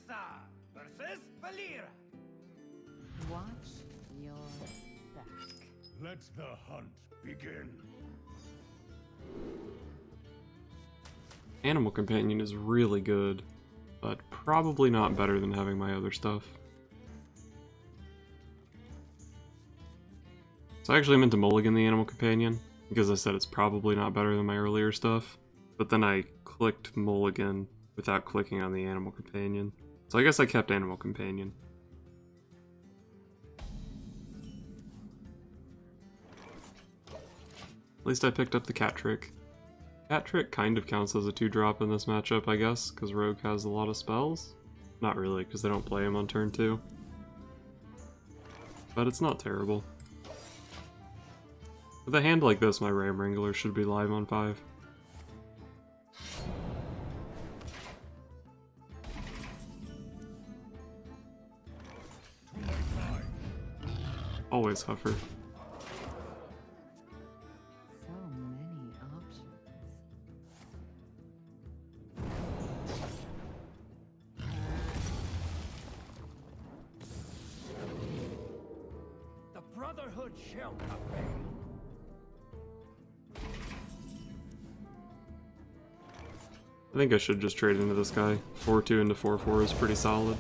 versus Valera. Watch your back. Let the hunt begin. Animal Companion is really good, but probably not better than having my other stuff. So I actually meant to mulligan the Animal Companion, because I said it's probably not better than my earlier stuff, but then I clicked mulligan without clicking on the Animal Companion. So I guess I kept Animal Companion. At least I picked up the Cat Trick. Cat Trick kind of counts as a 2-drop in this matchup, I guess, because Rogue has a lot of spells. Not really, because they don't play him on turn 2. But it's not terrible. With a hand like this, my Ram Wrangler should be live on 5. Always Huffer. So many options. The Brotherhood shall not fail. I think I should just trade into this guy. 4-2 into 4-4 is pretty solid.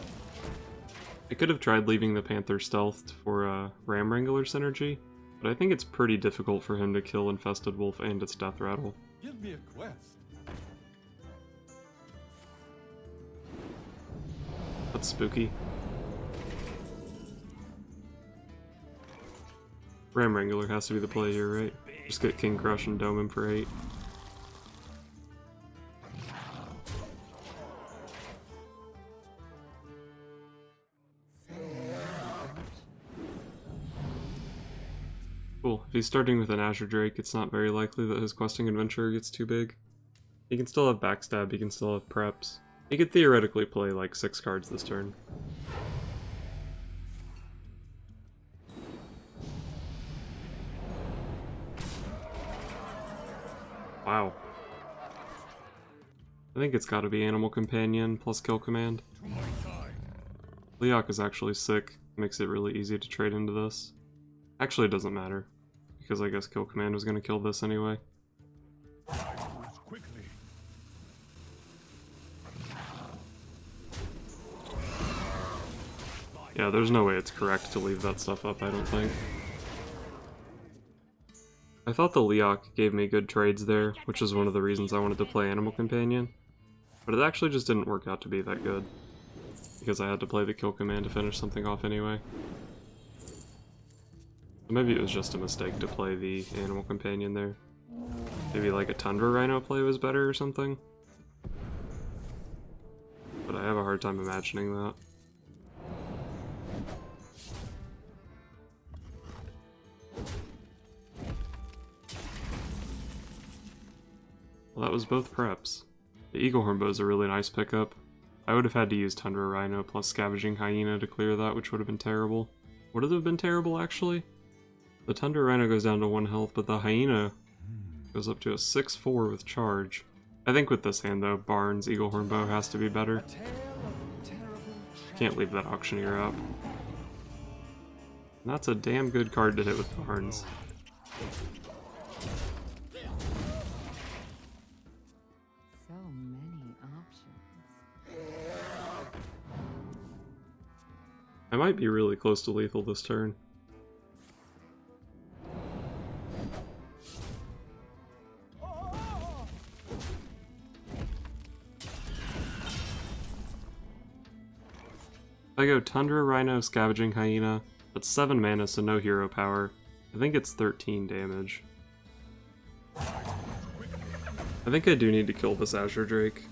I could have tried leaving the Panther Stealth for Ram Wrangler synergy, but I think it's pretty difficult for him to kill Infested Wolf and its Death Rattle. Give me a quest. That's spooky. Ram Wrangler has to be the play here, right? Just get King Crush and dome him for 8. Cool. If he's starting with an Azure Drake, it's not very likely that his questing adventure gets too big. He can still have backstab, he can still have preps. He could theoretically play like 6 cards this turn. Wow. I think it's gotta be Animal Companion plus Kill Command. Leok is actually sick, makes it really easy to trade into this. Actually, it doesn't matter, because I guess Kill Command was going to kill this anyway. Yeah, there's no way it's correct to leave that stuff up, I don't think. I thought the Leok gave me good trades there, which is one of the reasons I wanted to play Animal Companion, but it actually just didn't work out to be that good, because I had to play the Kill Command to finish something off anyway. Maybe it was just a mistake to play the Animal Companion there. Maybe like a Tundra Rhino play was better or something. But I have a hard time imagining that. Well, that was both preps. The Eagle Hornbow is a really nice pickup. I would have had to use Tundra Rhino plus Scavenging Hyena to clear that, which would have been terrible. Would it have been terrible, actually? The Tundra Rhino goes down to 1 health, but the Hyena goes up to a 6-4 with charge. I think with this hand, though, Barnes Eagle Hornbow has to be better. Can't leave that Auctioneer up. And that's a damn good card to hit with Barnes. So many options. I might be really close to lethal this turn. I go Tundra Rhino Scavenging Hyena. That's 7 mana, so no hero power. I think it's 13 damage. I think I do need to kill this Azure Drake.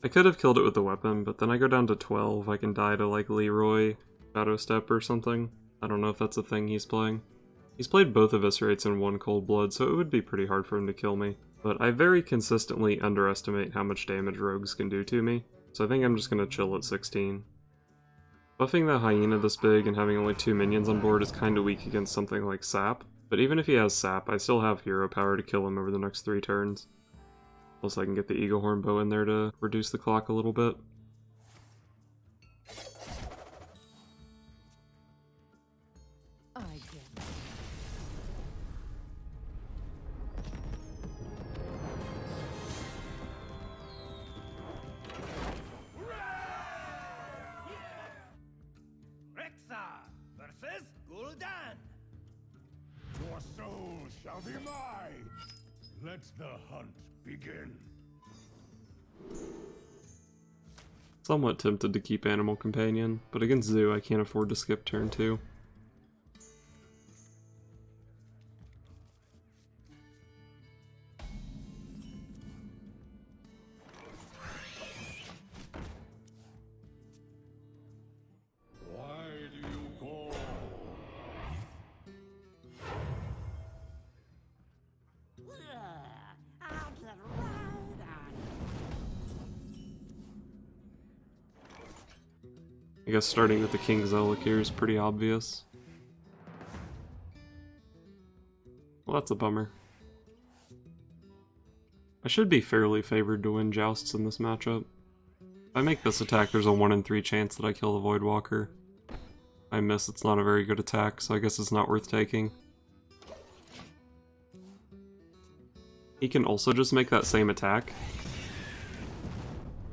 I could have killed it with the weapon, but then I go down to 12, I can die to like Leroy, Shadow Step or something. I don't know if that's a thing he's playing. He's played both Eviscerates and 1 Cold Blood, so it would be pretty hard for him to kill me. But I very consistently underestimate how much damage rogues can do to me, so I think I'm just gonna chill at 16. Buffing the hyena this big and having only 2 minions on board is kinda weak against something like Sap, but even if he has Sap, I still have hero power to kill him over the next 3 turns. Plus I can get the Eagle Horn Bow in there to reduce the clock a little bit. I get it. Rexa versus Gul'dan. Your soul shall be mine. Let the hunt begin. Somewhat tempted to keep Animal Companion, but against Zoo I can't afford to skip turn 2. Why do you call? I'll get right on. I guess starting with the King's Relic here is pretty obvious. Well, that's a bummer. I should be fairly favored to win jousts in this matchup. If I make this attack, there's a 1 in 3 chance that I kill the Voidwalker. If I miss, it's not a very good attack, so I guess it's not worth taking. He can also just make that same attack,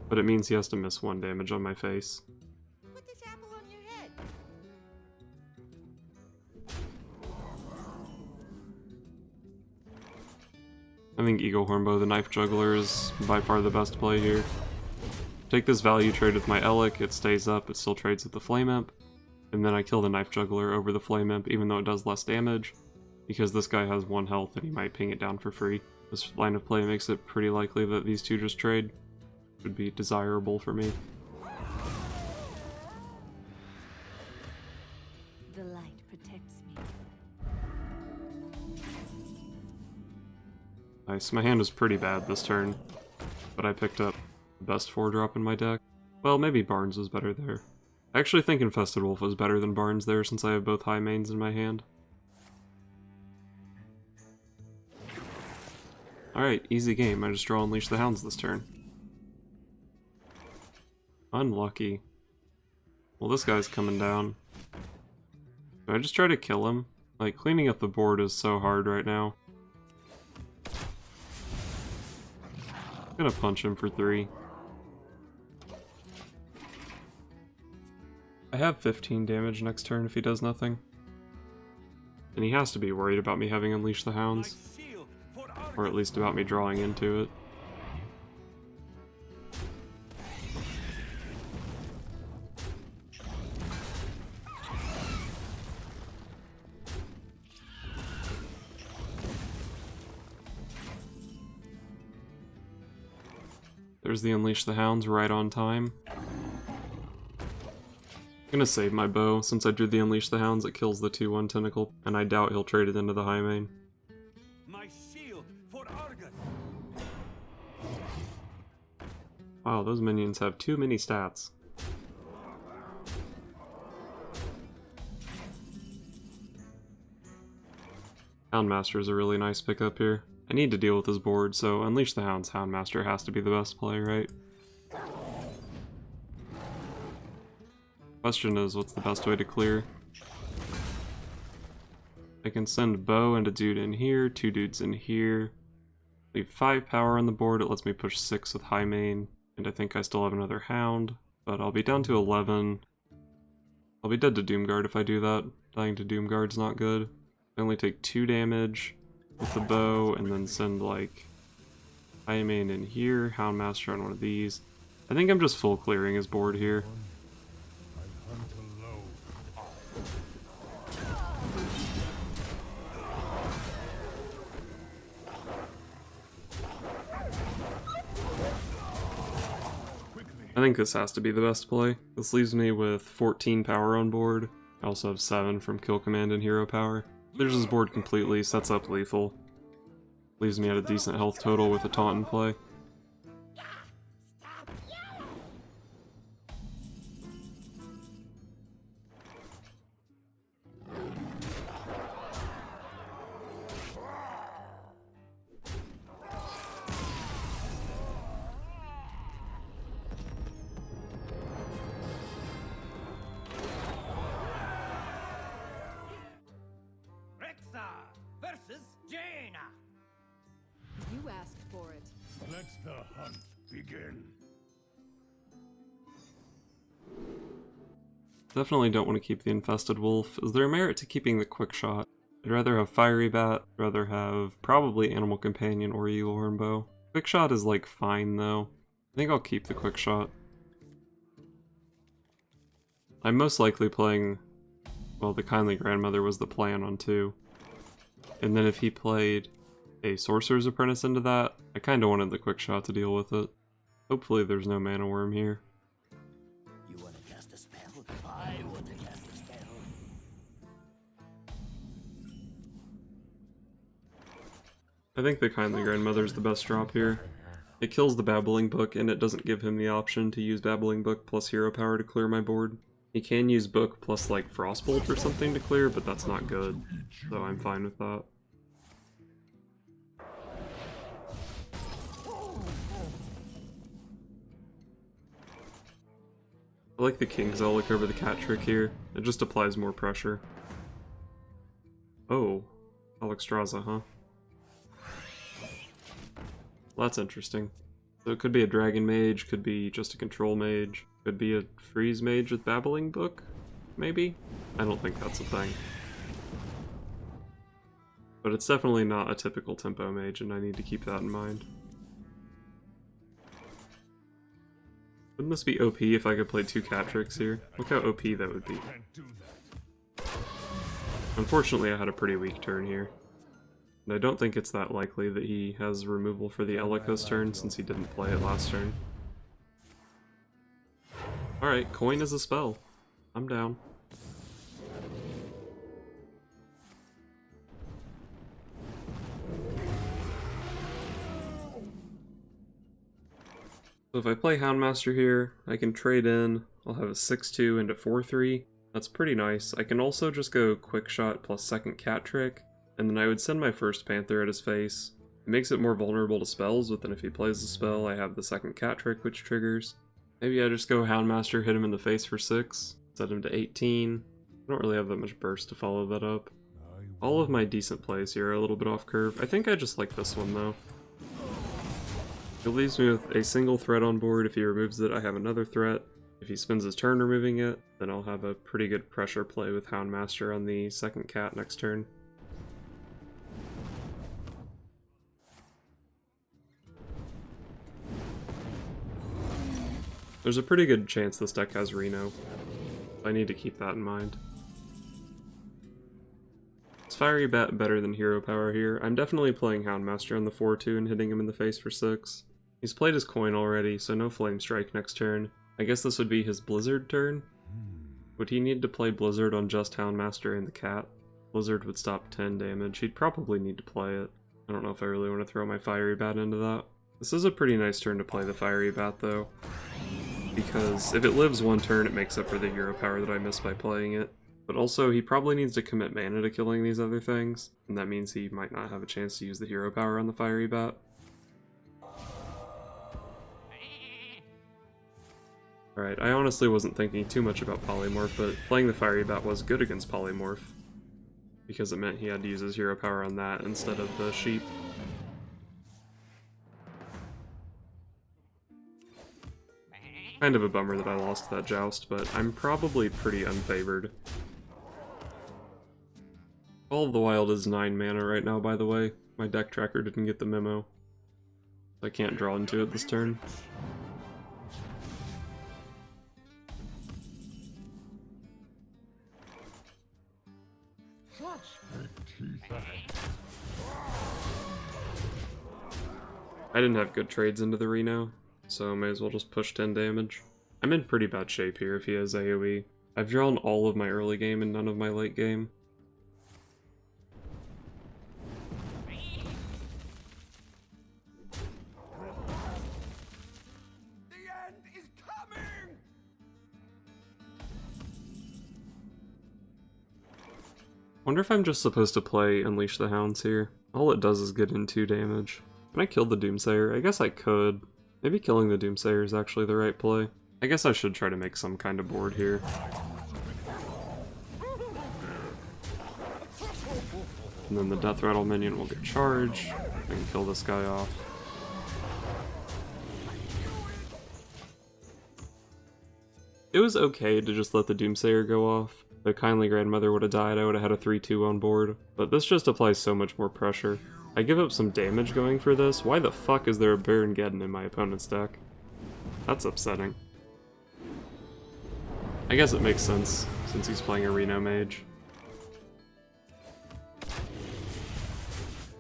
but it means he has to miss 1 damage on my face. Put this apple on your head. I think Eagle Hornbow the Knife Juggler is by far the best play here. Take this value trade with my Elic, it stays up, it still trades with the Flame Imp, and then I kill the Knife Juggler over the Flame Imp even though it does less damage, because this guy has 1 health and he might ping it down for free. This line of play makes it pretty likely that these two just trade. Would be desirable for me. The light protects me. Nice, my hand was pretty bad this turn, but I picked up the best 4-drop in my deck. Well, maybe Barnes was better there. I actually think Infested Wolf was better than Barnes there since I have both high mains in my hand. Alright, easy game. I just draw Unleash the Hounds this turn. Unlucky. Well, this guy's coming down. Do I just try to kill him? Like, cleaning up the board is so hard right now. I'm gonna punch him for 3. I have 15 damage next turn if he does nothing. And he has to be worried about me having Unleash the Hounds. Or at least about me drawing into it. There's the Unleash the Hounds right on time. I'm gonna save my bow. Since I drew the Unleash the Hounds, it kills the 2/1 tentacle, and I doubt he'll trade it into the high main. My shield for Argus. Wow, those minions have too many stats. Houndmaster is a really nice pickup here. I need to deal with his board, so Unleash the Hounds Houndmaster has to be the best play, right? Question is, what's the best way to clear? I can send Bow and a dude in here, 2 dudes in here. Leave 5 power on the board, it lets me push 6 with high main. And I think I still have another Hound, but I'll be down to 11. I'll be dead to Doomguard if I do that. Dying to Doomguard's not good. I only take 2 damage with the bow, and then send, like, high main in here, Houndmaster on one of these. I think I'm just full clearing his board here. I hunt alone. I think this has to be the best play. This leaves me with 14 power on board. I also have 7 from Kill Command and Hero Power. Clears his board completely, sets up lethal. Leaves me at a decent health total with a taunt in play. Versus Jaina. You asked for it. Let the hunt begin. Definitely don't want to keep the Infested Wolf. Is there a merit to keeping the Quick Shot? I'd rather have Fiery Bat, rather have probably Animal Companion or Eaglehorn Bow. Quick Shot is like fine though. I think I'll keep the Quick Shot. I'm most likely playing, well, the Kindly Grandmother was the plan on 2. And then if he played a Sorcerer's Apprentice into that, I kinda wanted the Quick Shot to deal with it. Hopefully there's no Mana Worm here. You want to cast a spell? I want to cast a spell. I think the Kindly Grandmother is the best drop here. It kills the Babbling Book, and it doesn't give him the option to use Babbling Book plus Hero Power to clear my board. He can use Book plus like Frostbolt or something to clear, but that's not good, so I'm fine with that. I like the King's Relic over the Cat Trick here. It just applies more pressure. Oh, Alexstrasza, huh? Well, that's interesting. So it could be a Dragon Mage, could be just a Control Mage, could be a Freeze Mage with Babbling Book, maybe? I don't think that's a thing. But it's definitely not a typical Tempo Mage, and I need to keep that in mind. Wouldn't this be OP if I could play 2 Cat Tricks here? Look how OP that would be. Unfortunately, I had a pretty weak turn here. And I don't think it's that likely that he has removal for the Elikos turn, since he didn't play it last turn. Alright, Coin is a spell. I'm down. So if I play Houndmaster here, I can trade in, I'll have a 6-2 into 4-3. That's pretty nice. I can also just go Quick Shot plus second Cat Trick, and then I would send my first Panther at his face. It makes it more vulnerable to spells, but then if he plays the spell, I have the second Cat Trick which triggers. Maybe I just go Houndmaster, hit him in the face for 6, set him to 18. I don't really have that much burst to follow that up. All of my decent plays here are a little bit off curve. I think I just like this one though. It leaves me with a single threat on board. If he removes it, I have another threat. If he spends his turn removing it, then I'll have a pretty good pressure play with Houndmaster on the second cat next turn. There's a pretty good chance this deck has Reno. I need to keep that in mind. Is Fiery Bat better than Hero Power here? I'm definitely playing Houndmaster on the 4-2 and hitting him in the face for 6. He's played his Coin already, so no Flame Strike next turn. I guess this would be his Blizzard turn? Would he need to play Blizzard on just Houndmaster and the cat? Blizzard would stop 10 damage. He'd probably need to play it. I don't know if I really want to throw my Fiery Bat into that. This is a pretty nice turn to play the Fiery Bat though, because if it lives one turn, it makes up for the Hero Power that I missed by playing it. But also, he probably needs to commit mana to killing these other things, and that means he might not have a chance to use the Hero Power on the Fiery Bat. Alright, I honestly wasn't thinking too much about Polymorph, but playing the Fiery Bat was good against Polymorph, because it meant he had to use his Hero Power on that instead of the sheep. Kind of a bummer that I lost that joust, but I'm probably pretty unfavored. Call of the Wild is 9 mana right now, by the way. My deck tracker didn't get the memo. I can't draw into it this turn. I didn't have good trades into the Reno, so I may as well just push 10 damage. I'm in pretty bad shape here if he has AoE. I've drawn all of my early game and none of my late game. Wonder if I'm just supposed to play Unleash the Hounds here. All it does is get in 2 damage. Can I kill the Doomsayer? I guess I could. Maybe killing the Doomsayer is actually the right play. I guess I should try to make some kind of board here. And then the Death Rattle minion will get charged. I can kill this guy off. It was okay to just let the Doomsayer go off. The Kindly Grandmother would have died, I would have had a 3-2 on board. But this just applies so much more pressure. I give up some damage going for this. Why the fuck is there a Baron Geddon in my opponent's deck? That's upsetting. I guess it makes sense, since he's playing a Reno Mage.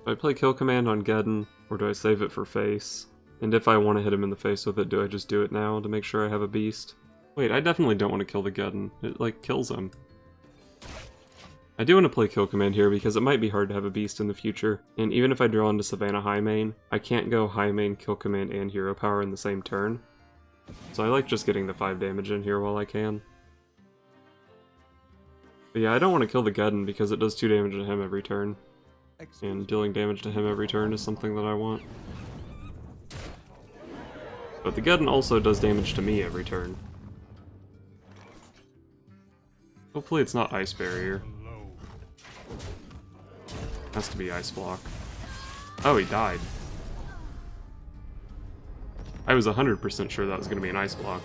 Do I play Kill Command on Geddon, or do I save it for face? And if I want to hit him in the face with it, do I just do it now to make sure I have a beast? Wait, I definitely don't want to kill the Geddon. It, like, kills him. I do want to play Kill Command here because it might be hard to have a beast in the future, and even if I draw into Savannah High Main, I can't go High Main, Kill Command, and Hero Power in the same turn. So I like just getting the 5 damage in here while I can. But yeah, I don't want to kill the Geddon because it does 2 damage to him every turn. And dealing damage to him every turn is something that I want. But the Geddon also does damage to me every turn. Hopefully it's not Ice Barrier. Has to be Ice Block. Oh, he died. I was 100% sure that was going to be an Ice Block.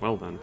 Well then.